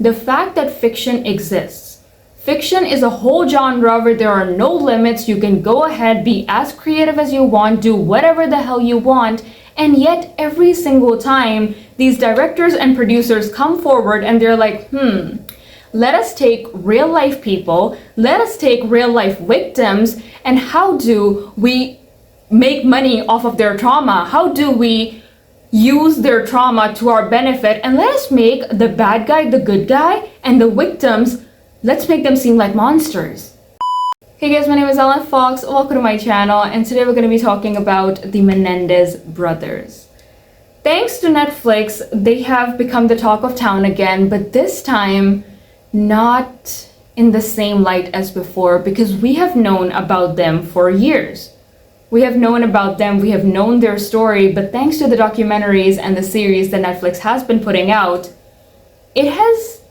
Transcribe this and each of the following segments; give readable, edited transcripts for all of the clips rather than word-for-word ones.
The fact that fiction exists. Fiction is a whole genre where there are no limits. You can go ahead, be as creative as you want, do whatever the hell you want, and yet every single time these directors and producers come forward and they're like, let us take real life people, let us take real life victims, and how do we make money off of their trauma? How do we use their trauma to our benefit? And let us make the bad guy the good guy, and the victims, let's make them seem like monsters. Hey guys, my name is Ellen Fox. Welcome to my channel, and today we're going to be talking about the Menendez Brothers. Thanks to Netflix, they have become the talk of town again, but this time not in the same light as before, because we have known about them for years. We have known about them, we have known their story, but thanks to the documentaries and the series that Netflix has been putting out, it has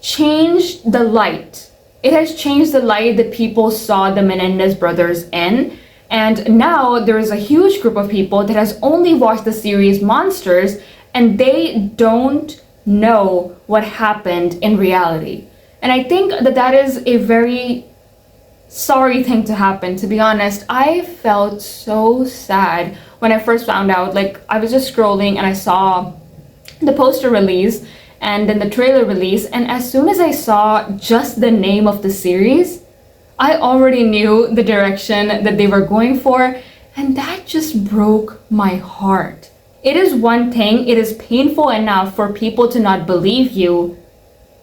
changed the light. It has changed the light that people saw the Menendez brothers in. And now there is a huge group of people that has only watched the series Monsters, and they don't know what happened in reality. And I think that that is a very sorry thing to happen. To be honest, I felt so sad when I first found out. Like, I was just scrolling and I saw the poster release and then the trailer release, and as soon as I saw just the name of the series, I already knew the direction that they were going for, and that just broke my heart. It is one thing, it is painful enough for people to not believe you,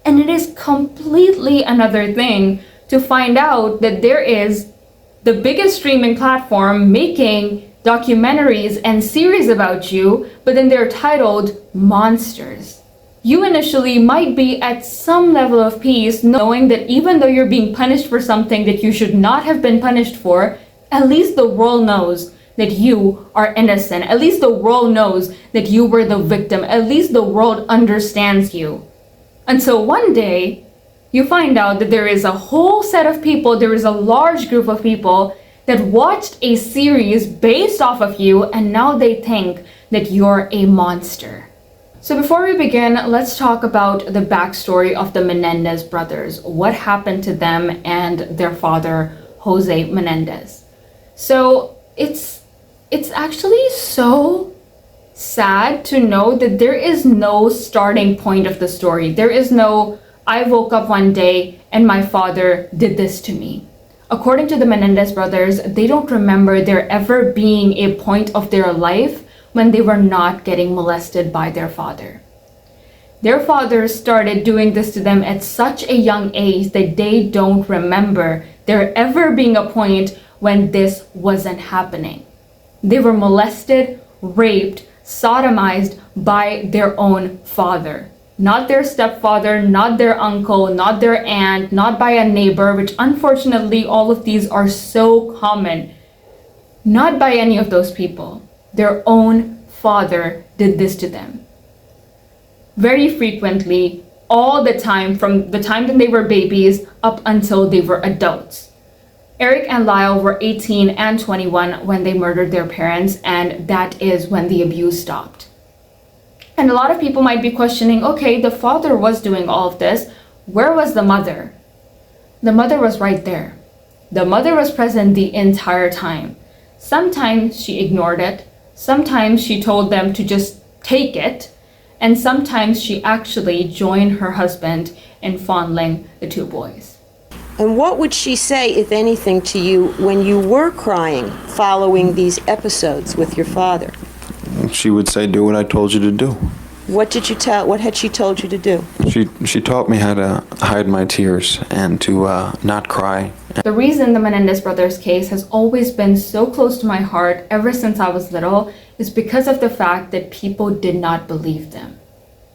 and it is completely another thing to find out that there is the biggest streaming platform making documentaries and series about you, but then they're titled Monsters. You initially might be at some level of peace knowing that even though you're being punished for something that you should not have been punished for, at least the world knows that you are innocent. At least the world knows that you were the victim. At least the world understands you. Until one day, you find out that there is a whole set of people, there is a large group of people that watched a series based off of you, and now they think that you're a monster. So before we begin, let's talk about the backstory of the Menendez brothers. What happened to them and their father, Jose Menendez. So it's actually so sad to know that there is no starting point of the story. There is no, I woke up one day and my father did this to me. According to the Menendez brothers, they don't remember there ever being a point of their life when they were not getting molested by their father. Their father started doing this to them at such a young age that they don't remember there ever being a point when this wasn't happening. They were molested, raped, sodomized by their own father. Not their stepfather, not their uncle, not their aunt, not by a neighbor, which unfortunately all of these are so common. Not by any of those people. Their own father did this to them. Very frequently, all the time, from the time that they were babies up until they were adults. Erik and Lyle were 18 and 21 when they murdered their parents, and that is when the abuse stopped. And a lot of people might be questioning, okay, the father was doing all of this. Where was the mother? The mother was right there. The mother was present the entire time. Sometimes she ignored it. Sometimes she told them to just take it. And sometimes she actually joined her husband in fondling the two boys. And what would she say, if anything, to you when you were crying following these episodes with your father? She would say, do what I told you to do. What had she told you to do? She taught me how to hide my tears and to not cry. The reason the Menendez brothers case has always been so close to my heart ever since I was little is because of the fact that people did not believe them.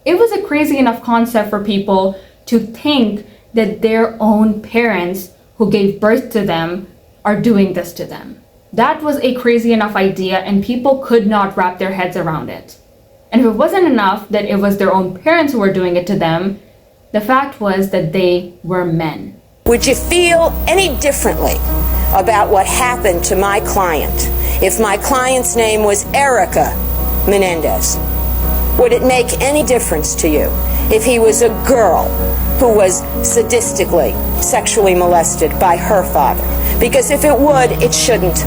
It was a crazy enough concept for people to think that their own parents who gave birth to them are doing this to them. That was a crazy enough idea, and people could not wrap their heads around it. And if it wasn't enough that it was their own parents who were doing it to them, the fact was that they were men. Would you feel any differently about what happened to my client if my client's name was Erika Menendez? Would it make any difference to you if he was a girl who was sadistically, sexually molested by her father. Because if it would, it shouldn't.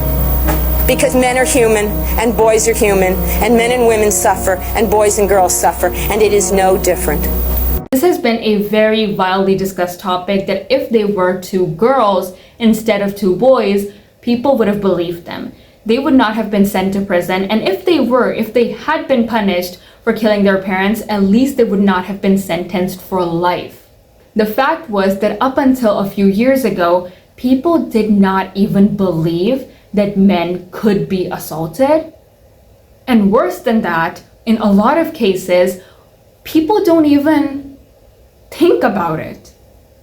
Because men are human, and boys are human, and men and women suffer, and boys and girls suffer, and it is no different. This has been a very widely discussed topic that if they were two girls instead of two boys, people would have believed them. They would not have been sent to prison, and if they had been punished for killing their parents, at least they would not have been sentenced for life. The fact was that up until a few years ago, people did not even believe that men could be assaulted. And worse than that, in a lot of cases, people don't even think about it.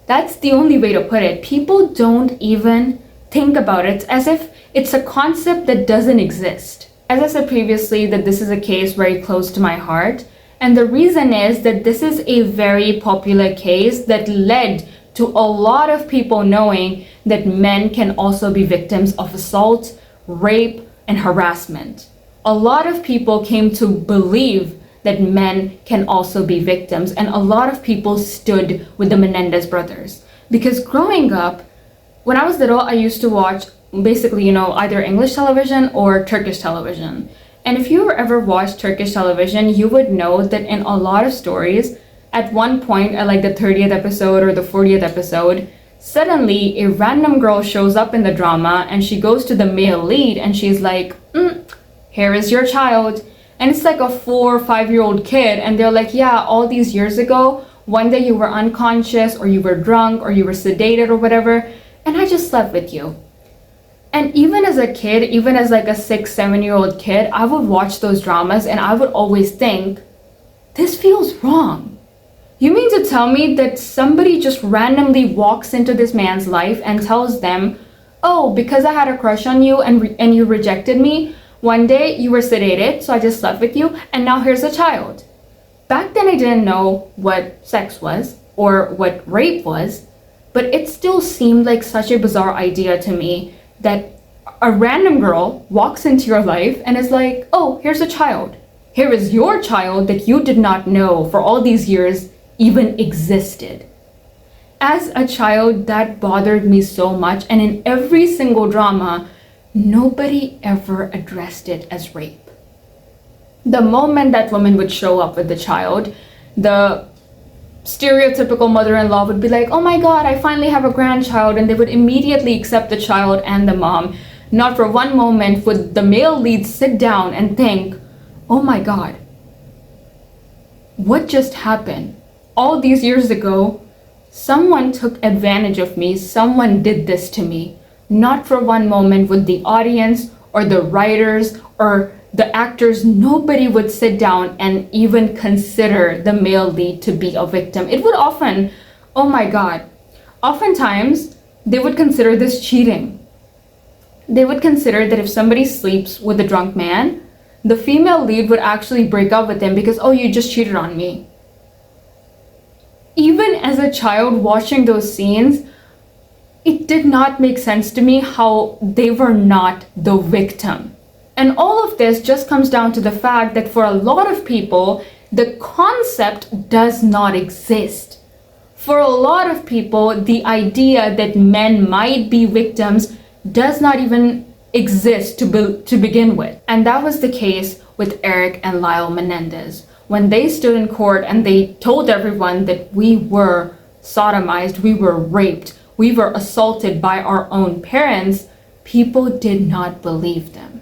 That's the only way to put it. People don't even think about it. It's as if it's a concept that doesn't exist. As I said previously, that this is a case very close to my heart. And the reason is that this is a very popular case that led to a lot of people knowing that men can also be victims of assault, rape, and harassment. A lot of people came to believe that men can also be victims, and a lot of people stood with the Menendez brothers. Because growing up, when I was little, I used to watch basically, either English television or Turkish television. And if you ever watched Turkish television, you would know that in a lot of stories, at one point, at like the 30th episode or the 40th episode, suddenly a random girl shows up in the drama and she goes to the male lead and she's like, here is your child. And it's like a 4 or 5-year-old kid, and they're like, yeah, all these years ago, one day you were unconscious or you were drunk or you were sedated or whatever, and I just slept with you. And even as a kid, even as like a 6, 7-year-old kid, I would watch those dramas and I would always think, this feels wrong. You mean to tell me that somebody just randomly walks into this man's life and tells them, oh, because I had a crush on you and you rejected me, one day you were sedated, so I just slept with you, and now here's a child. Back then I didn't know what sex was or what rape was, but it still seemed like such a bizarre idea to me that a random girl walks into your life and is like, oh, here's a child. Here is your child that you did not know for all these years even existed. As a child, that bothered me so much, and in every single drama, nobody ever addressed it as rape. The moment that woman would show up with the child, the stereotypical mother-in-law would be like, oh my god, I finally have a grandchild, and they would immediately accept the child and the mom. Not for one moment would the male lead sit down and think, oh my god, what just happened? All these years ago, someone took advantage of me, someone did this to me. Not for one moment would the audience or the writers or the actors, nobody would sit down and even consider the male lead to be a victim. It would often, oh my god, oftentimes they would consider this cheating. They would consider that if somebody sleeps with a drunk man, the female lead would actually break up with him because, oh, you just cheated on me. Even as a child watching those scenes, it did not make sense to me how they were not the victim. And all of this just comes down to the fact that for a lot of people, the concept does not exist. For a lot of people, the idea that men might be victims does not even exist to begin with. And that was the case with Erik and Lyle Menendez. When they stood in court and they told everyone that we were sodomized, we were raped, we were assaulted by our own parents, people did not believe them.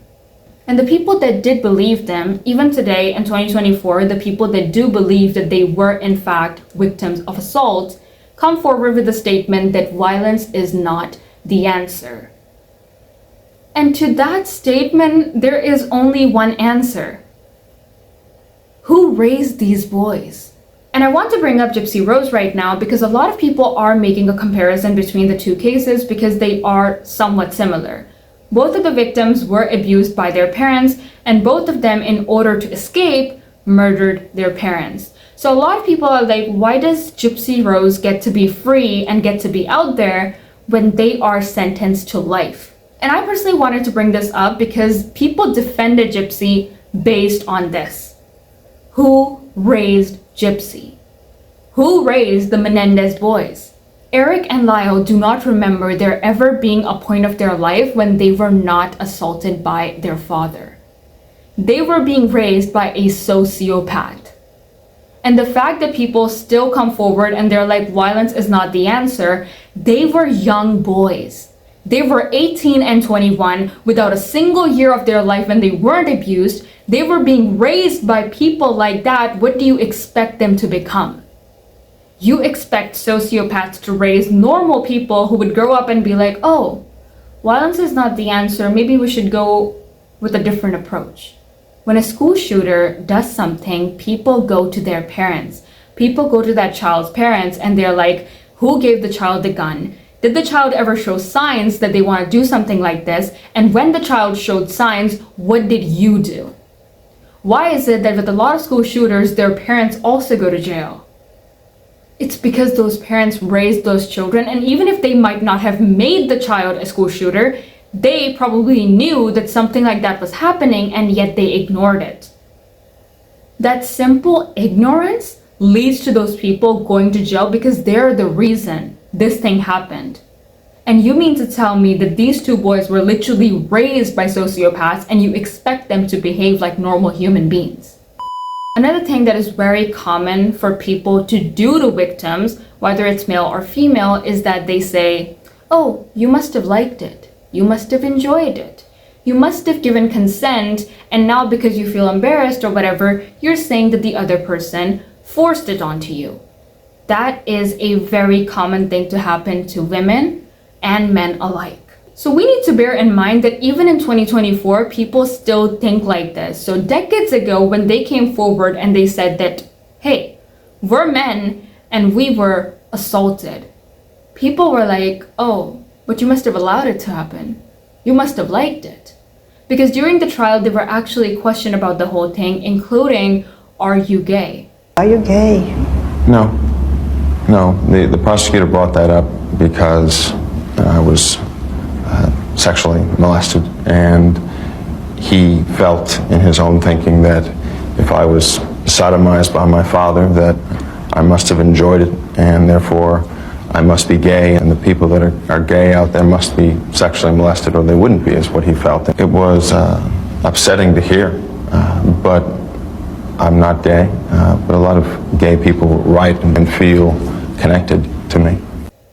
And the people that did believe them, even today in 2024, the people that do believe that they were in fact victims of assault, come forward with a statement that violence is not the answer. And to that statement, there is only one answer. Who raised these boys? And I want to bring up Gypsy Rose right now because a lot of people are making a comparison between the two cases because they are somewhat similar. Both of the victims were abused by their parents, and both of them, in order to escape, murdered their parents. So a lot of people are like, why does Gypsy Rose get to be free and get to be out there when they are sentenced to life? And I personally wanted to bring this up because people defended Gypsy based on this. Who raised Gypsy? Who raised the Menendez boys? Erik and Lyle do not remember there ever being a point of their life when they were not assaulted by their father. They were being raised by a sociopath. And the fact that people still come forward and they're like, violence is not the answer, they were young boys. They were 18 and 21 without a single year of their life when they weren't abused. They were being raised by people like that. What do you expect them to become? You expect sociopaths to raise normal people who would grow up and be like, oh, violence is not the answer. Maybe we should go with a different approach. When a school shooter does something, people go to their parents. People go to that child's parents and they're like, who gave the child the gun? Did the child ever show signs that they want to do something like this? And when the child showed signs, what did you do? Why is it that with a lot of school shooters, their parents also go to jail? It's because those parents raised those children, and even if they might not have made the child a school shooter, they probably knew that something like that was happening and yet they ignored it. That simple ignorance leads to those people going to jail because they're the reason this thing happened. And you mean to tell me that these two boys were literally raised by sociopaths and you expect them to behave like normal human beings? Another thing that is very common for people to do to victims, whether it's male or female, is that they say, oh, you must have liked it. You must have enjoyed it. You must have given consent, and now because you feel embarrassed or whatever, you're saying that the other person forced it onto you. That is a very common thing to happen to women and men alike. So we need to bear in mind that even in 2024, people still think like this. So decades ago, when they came forward and they said that, hey, we're men and we were assaulted, people were like, oh, but you must have allowed it to happen. You must have liked it. Because during the trial, they were actually questioned about the whole thing, including, are you gay? Are you gay? No. No, the prosecutor brought that up because I was sexually molested, and he felt in his own thinking that if I was sodomized by my father, that I must have enjoyed it, and therefore I must be gay, and the people that are gay out there must be sexually molested, or they wouldn't be, is what he felt. It was upsetting to hear, but I'm not gay, but a lot of gay people write and feel connected to me.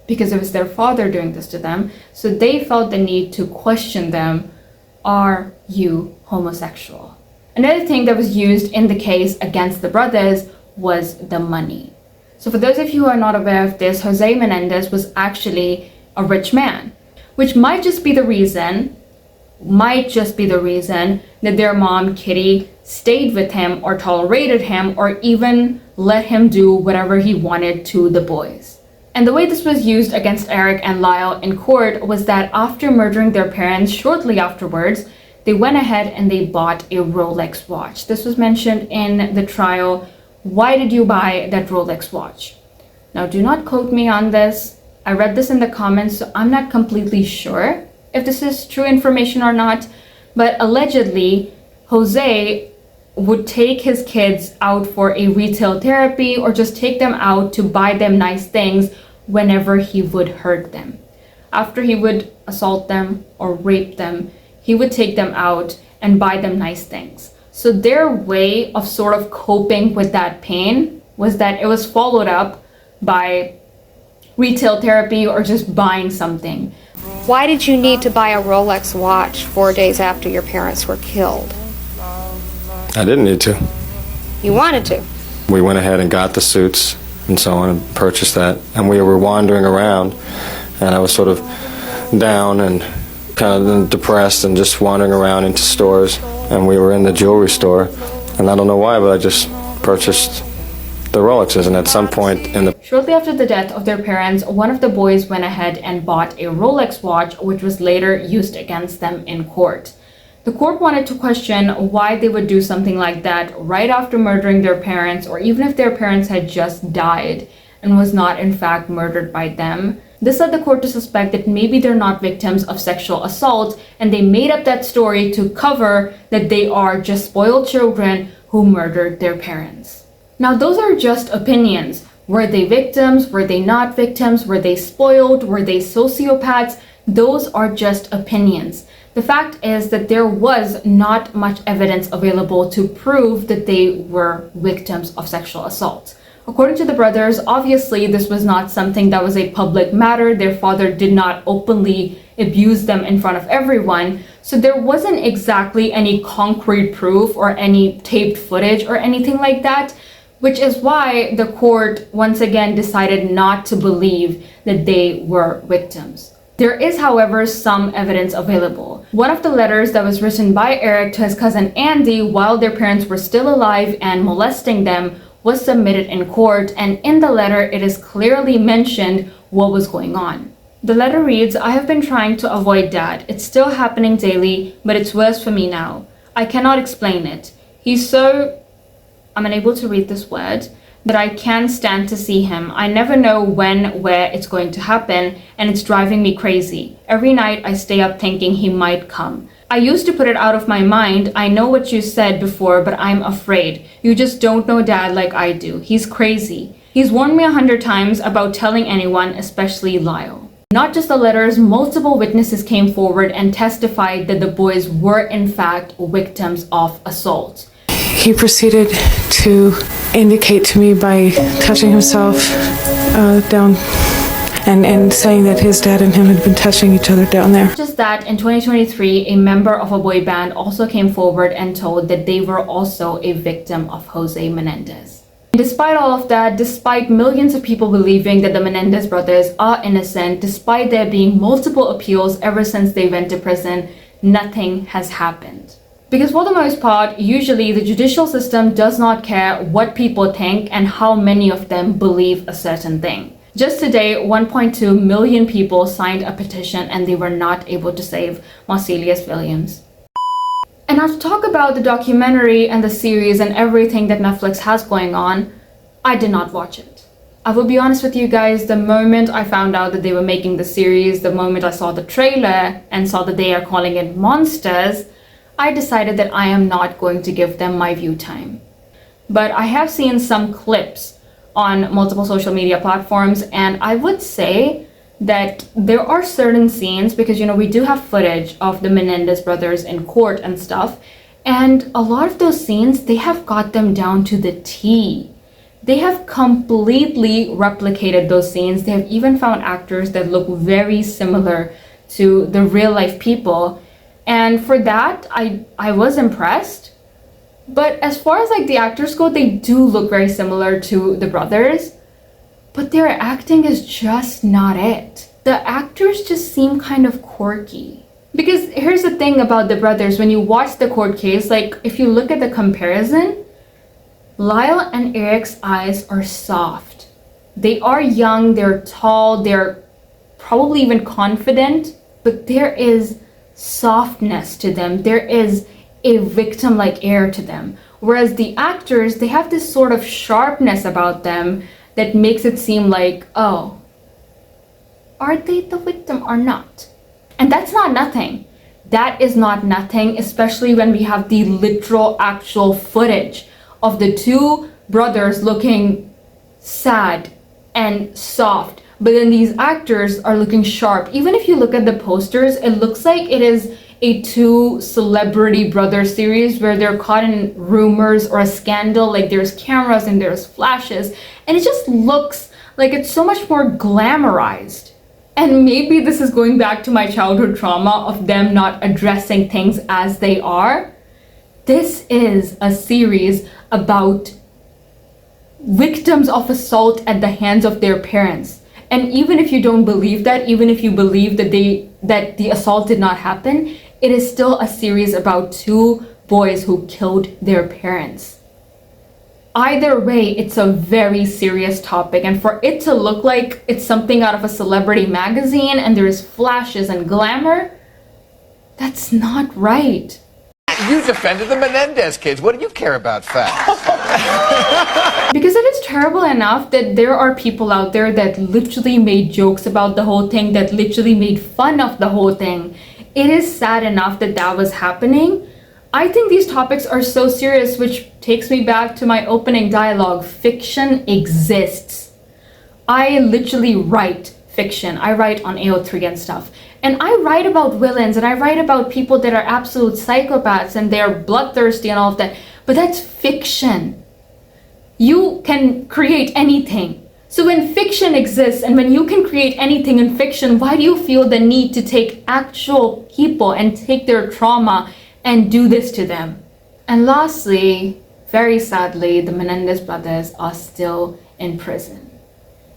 Because it was their father doing this to them, so they felt the need to question them, are you homosexual? Another thing that was used in the case against the brothers was the money. So for those of you who are not aware of this, Jose Menendez was actually a rich man, which might just be the reason that their mom, Kitty, stayed with him or tolerated him or even let him do whatever he wanted to the boys. And the way this was used against Erik and Lyle in court was that after murdering their parents shortly afterwards, they went ahead and they bought a Rolex watch. This was mentioned in the trial. Why did you buy that Rolex watch? Now, do not quote me on this. I read this in the comments, so I'm not completely sure if this is true information or not. But allegedly, Jose would take his kids out for a retail therapy or just take them out to buy them nice things whenever he would hurt them. After he would assault them or rape them, he would take them out and buy them nice things. So their way of sort of coping with that pain was that it was followed up by retail therapy or just buying something. Why did you need to buy a Rolex watch 4 days after your parents were killed? I didn't need to. You wanted to. We went ahead and got the suits and so on and purchased that. And we were wandering around, and I was sort of down and kind of depressed and just wandering around into stores. And we were in the jewelry store, and I don't know why, but I just purchased the Rolexes. And at some point in the... Shortly after the death of their parents, one of the boys went ahead and bought a Rolex watch, which was later used against them in court. The court wanted to question why they would do something like that right after murdering their parents, or even if their parents had just died and was not in fact murdered by them. This led the court to suspect that maybe they're not victims of sexual assault, and they made up that story to cover that they are just spoiled children who murdered their parents. Now, those are just opinions, Were they victims? Were they not victims? Were they spoiled? Were they sociopaths? Those are just opinions. The fact is that there was not much evidence available to prove that they were victims of sexual assault. According to the brothers, obviously this was not something that was a public matter. Their father did not openly abuse them in front of everyone. So there wasn't exactly any concrete proof or any taped footage or anything like that, which is why the court once again decided not to believe that they were victims. There is, however, some evidence available. One of the letters that was written by Erik to his cousin Andy while their parents were still alive and molesting them was submitted in court, and in the letter it is clearly mentioned what was going on. The letter reads, "I have been trying to avoid Dad. It's still happening daily, but it's worse for me now. I cannot explain it. He's so..." I'm unable to read this word, "that I can't stand to see him. I never know when, where it's going to happen, and it's driving me crazy. Every night I stay up thinking he might come. I used to put it out of my mind. I know what you said before, but I'm afraid. You just don't know Dad like I do. He's crazy. He's warned me 100 times about telling anyone, especially Lyle." Not just the letters, multiple witnesses came forward and testified that the boys were in fact victims of assault. He proceeded to indicate to me by touching himself down and saying that his dad and him had been touching each other down there. Just that, in 2023, a member of a boy band also came forward and told that they were also a victim of Jose Menendez. Despite all of that, despite millions of people believing that the Menendez brothers are innocent, despite there being multiple appeals ever since they went to prison, nothing has happened. Because for the most part, usually the judicial system does not care what people think and how many of them believe a certain thing. Just today, 1.2 million people signed a petition and they were not able to save Marcelius Williams. And now to talk about the documentary and the series and everything that Netflix has going on, I did not watch it. I will be honest with you guys, the moment I found out that they were making the series, the moment I saw the trailer and saw that they are calling it Monsters, I decided that I am not going to give them my view time. But I have seen some clips on multiple social media platforms, and I would say that there are certain scenes, because we do have footage of the Menendez brothers in court and stuff, and a lot of those scenes, they have got them down to the T. They have completely replicated those scenes. They have even found actors that look very similar to the real life people, and for that I was impressed. But as far as the actors go, they do look very similar to the brothers, but their acting is just not it. The actors just seem kind of quirky. Because here's the thing about the brothers, when you watch the court case, if you look at the comparison, Lyle and Erik's eyes are soft. They are young, they're tall, they're probably even confident, but there is softness to them. There is a victim-like air to them. Whereas the actors, they have this sort of sharpness about them that makes it seem like, oh, are they the victim or not? And that's not nothing. That is not nothing, especially when we have the literal actual footage of the two brothers looking sad and soft. But then these actors are looking sharp. Even if you look at the posters, it looks like it is a two celebrity brother series where they're caught in rumors or a scandal. There's cameras and there's flashes, and it just looks like it's so much more glamorized. And maybe this is going back to my childhood trauma of them not addressing things as they are. This is a series about victims of assault at the hands of their parents. And even if you don't believe that, even if you believe that the assault did not happen, it is still a series about two boys who killed their parents. Either way, it's a very serious topic, and for it to look like it's something out of a celebrity magazine and there's flashes and glamour, that's not right. You defended the Menendez kids. What do you care about facts? Because it is terrible enough that there are people out there that literally made jokes about the whole thing, that literally made fun of the whole thing. It is sad enough that that was happening. I think these topics are so serious, which takes me back to my opening dialogue. Fiction exists. I literally write fiction. I write on AO3 and stuff. And I write about villains and I write about people that are absolute psychopaths and they're bloodthirsty and all of that. But that's fiction. You can create anything. So when fiction exists and when you can create anything in fiction, why do you feel the need to take actual people and take their trauma and do this to them? And lastly, very sadly, the Menendez brothers are still in prison.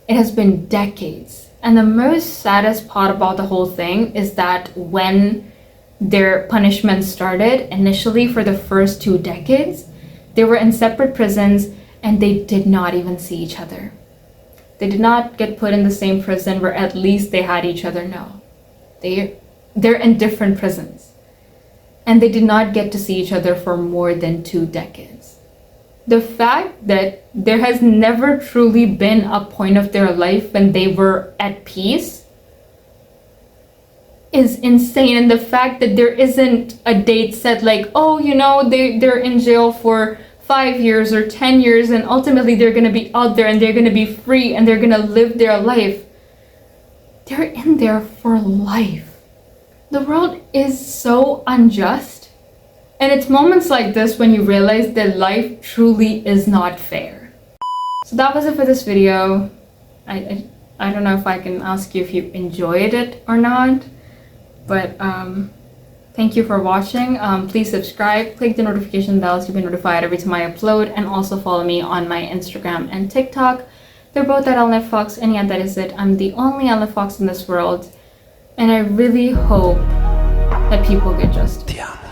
It has been decades. And the most saddest part about the whole thing is that when their punishment started, initially for the first 2 decades, they were in separate prisons and they did not even see each other. They did not get put in the same prison where at least they had each other. No. They're in different prisons. And they did not get to see each other for more than 2 decades. The fact that there has never truly been a point of their life when they were at peace is insane. And the fact that there isn't a date set like, oh, you know, they're in jail for 5 years or 10 years and ultimately they're going to be out there and they're going to be free and they're going to live their life. They're in there for life. The world is so unjust. And it's moments like this when you realize that life truly is not fair. So that was it for this video. I don't know if I can ask you if you enjoyed it or not, but thank you for watching. Please subscribe, click the notification bell so you'll be notified every time I upload, and also follow me on my Instagram and TikTok. They're both at LNFFox, and yeah, that is it. I'm the only LNFFox in this world, and I really hope that people get justice.